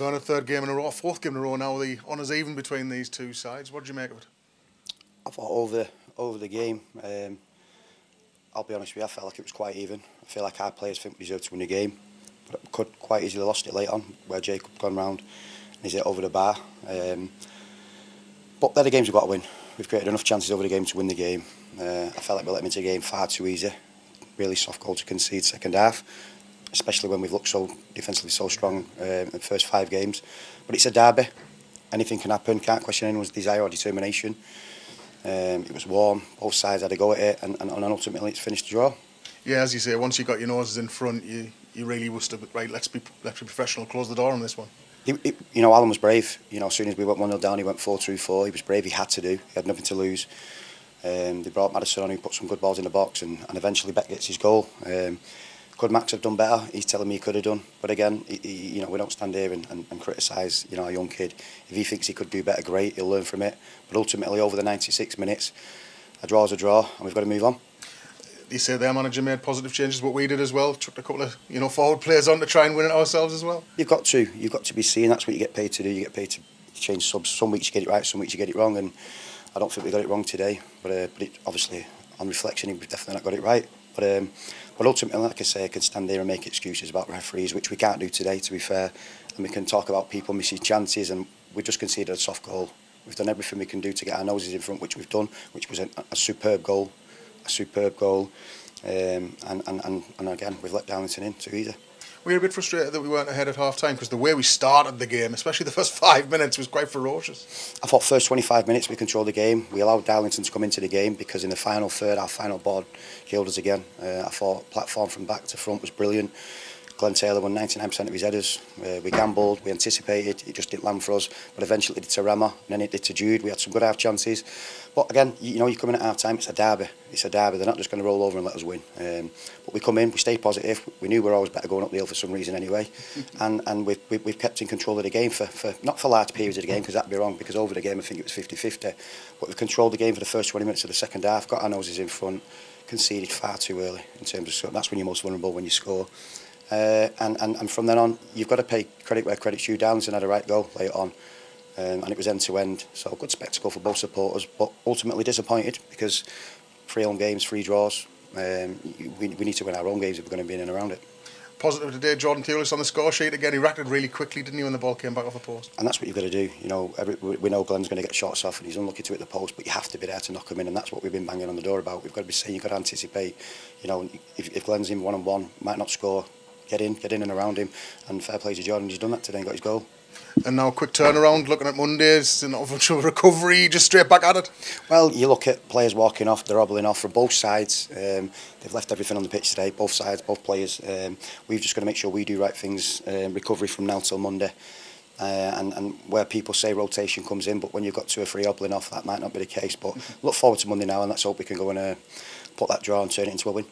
Bernard, third game in a row, fourth game in a row now. The honours even between these two sides. What did you make of it? I thought over the game, I'll be honest with you, I felt like it was quite even. I feel like our players think we deserved to win the game, but could quite easily lost it late on, where Jacob gone round and he's hit over the bar. But they're the games we've got to win. We've created enough chances over the game to win the game. I felt like we let them into the game far too easy. Really soft goal to concede second half, especially when we've looked so defensively so strong in the first 5 games. But it's a derby. Anything can happen. Can't question anyone's desire or determination. It was warm. Both sides had a go at it, and ultimately it's finished a draw. Yeah, as you say, once you got your noses in front, you really was to right. Let's be professional. Close the door on this one. Alan was brave. As soon as we went 1-0 down, he went 4-2-4. He was brave. He had to do. He had nothing to lose. They brought Madison on, who put some good balls in the box, and eventually Beck gets his goal. Could Max have done better? He's telling me he could have done. But again, we don't stand here and criticise a young kid. If he thinks he could do better, great. He'll learn from it. But ultimately, over the 96 minutes, a draw is a draw, and we've got to move on. You say their manager made positive changes, what we did as well. Chucked a couple of forward players on to try and win it ourselves as well. You've got to be seen. That's what you get paid to do. You get paid to change subs. Some weeks you get it right, some weeks you get it wrong, and I don't think we got it wrong today. But it, obviously, on reflection, we've definitely not got it right. But ultimately, like I say, I can stand there and make excuses about referees, which we can't do today, to be fair. And we can talk about people missing chances, and we just conceded a soft goal. We've done everything we can do to get our noses in front, which we've done, which was a superb goal. And again, we've let Darlington in too easy. We were a bit frustrated that we weren't ahead at half time, because the way we started the game, especially the first 5 minutes, was quite ferocious. I thought first 25 minutes we controlled the game. We allowed Darlington to come into the game, because in the final third, our final board killed us again. I thought platform from back to front was brilliant. Glenn Taylor won 99% of his headers. We gambled, we anticipated, it just didn't land for us. But eventually it did to Rama, and then it did to Jude. We had some good half chances. But again, you come in at half time, it's a derby. It's a derby, they're not just going to roll over and let us win. But we come in, we stayed positive. We knew we were always better going up the hill for some reason anyway. And we've kept in control of the game, not for large periods of the game, because that'd be wrong, because over the game I think it was 50-50. But we've controlled the game for the first 20 minutes of the second half, got our noses in front, conceded far too early in terms of scoring. That's when you're most vulnerable, when you score. And from then on, you've got to pay credit where credit's due. Darlington had a right goal late on, and it was end to end. So a good spectacle for both supporters, but ultimately disappointed, because 3 home games, 3 draws. We need to win our own games if we're going to be in and around it. Positive today, Jordan Thewlis on the score sheet again. He reacted really quickly, didn't he, when the ball came back off the post? And that's what you've got to do. We know Glenn's going to get shots off, and he's unlucky to hit the post, but you have to be there to knock him in, and that's what we've been banging on the door about. We've got to be saying, you've got to anticipate. If Glenn's in 1-on-1, might not score. Get in and around him, and fair play to Jordan. He's done that today and got his goal. And now quick turnaround, looking at Mondays, and eventual recovery, just straight back at it. Well, you look at players walking off, they're hobbling off from both sides. They've left everything on the pitch today, both sides, both players. We've just got to make sure we do right things, recovery from now till Monday. And where people say rotation comes in, but when you've got 2 or 3 hobbling off, that might not be the case. But look forward to Monday now, and let's hope we can go and put that draw and turn it into a win.